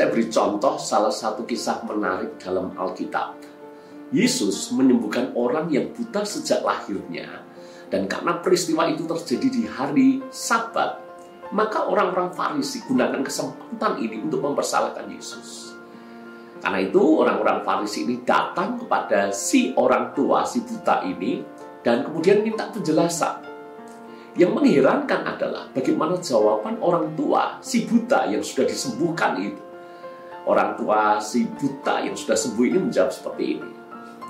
Saya beri contoh salah satu kisah menarik dalam Alkitab. Yesus menyembuhkan orang yang buta sejak lahirnya. Dan karena peristiwa itu terjadi di hari Sabat, maka orang-orang Farisi gunakan kesempatan ini untuk mempersalahkan Yesus. Karena itu orang-orang Farisi ini datang kepada si orang tua, si buta ini, dan kemudian minta penjelasan. Yang mengherankan adalah bagaimana jawaban orang tua si buta yang sudah disembuhkan itu. Orang tua si buta yang sudah sembuh ini menjawab seperti ini.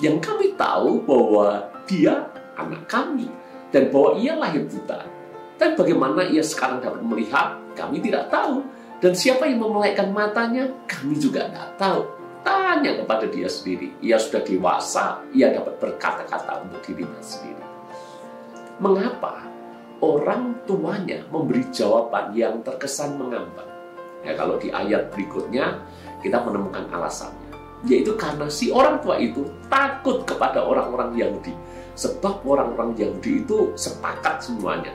Yang kami tahu bahwa dia anak kami dan bahwa ia lahir buta. Tapi bagaimana ia sekarang dapat melihat, kami tidak tahu. Dan siapa yang memelekkan matanya, kami juga tidak tahu. Tanya kepada dia sendiri. Ia sudah dewasa, ia dapat berkata-kata untuk dirinya sendiri. Mengapa orang tuanya memberi jawaban yang terkesan mengambang? Ya, kalau di ayat berikutnya kita menemukan alasannya. Yaitu karena si orang tua itu takut kepada orang-orang Yahudi. Sebab orang-orang Yahudi itu sepakat semuanya.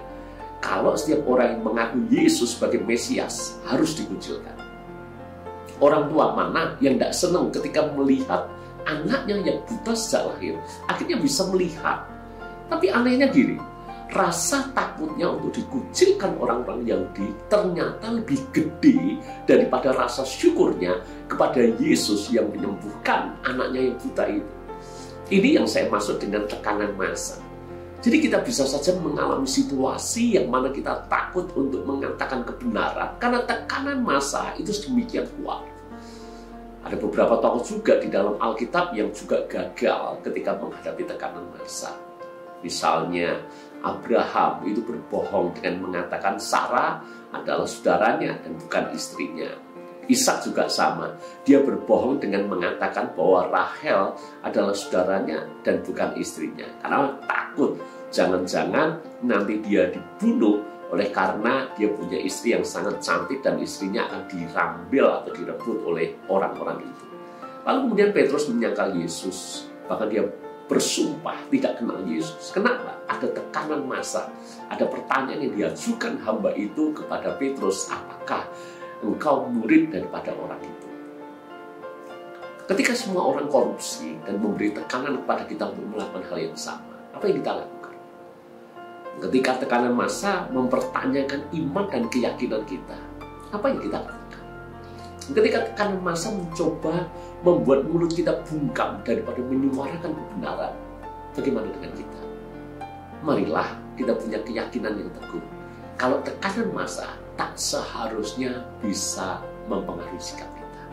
Kalau setiap orang yang mengaku Yesus sebagai Mesias harus dikucilkan. Orang tua mana yang tidak senang ketika melihat anaknya yang buta sejak lahir akhirnya bisa melihat. Tapi anehnya gini, rasa takutnya untuk dikucilkan orang-orang Yahudi ternyata lebih gede daripada rasa syukurnya kepada Yesus yang menyembuhkan anaknya yang buta itu. Ini yang saya maksud dengan tekanan massa. Jadi kita bisa saja mengalami situasi yang mana kita takut untuk mengatakan kebenaran karena tekanan massa itu sedemikian kuat. Ada beberapa tokoh juga di dalam Alkitab yang juga gagal ketika menghadapi tekanan massa. Misalnya Abraham itu berbohong dengan mengatakan Sarah adalah saudaranya dan bukan istrinya. Ishak juga sama, dia berbohong dengan mengatakan bahwa Rahel adalah saudaranya dan bukan istrinya. Karena takut jangan-jangan nanti dia dibunuh oleh karena dia punya istri yang sangat cantik dan istrinya akan dirambil atau direbut oleh orang-orang itu. Lalu kemudian Petrus menyangkal Yesus, bahkan dia bersumpah tidak kenal Yesus. Kenapa? Ada tekanan massa, ada pertanyaan yang diajukan hamba itu kepada Petrus, apakah engkau murid daripada orang itu? Ketika semua orang korupsi dan memberi tekanan kepada kita untuk melakukan hal yang sama, apa yang kita lakukan? Ketika tekanan massa mempertanyakan iman dan keyakinan kita, apa yang kita lakukan? Ketika tekanan massa mencoba membuat mulut kita bungkam daripada menyuarakan kebenaran, bagaimana dengan kita? Marilah kita punya keyakinan yang teguh. Kalau tekanan massa tak seharusnya bisa mempengaruhi sikap kita.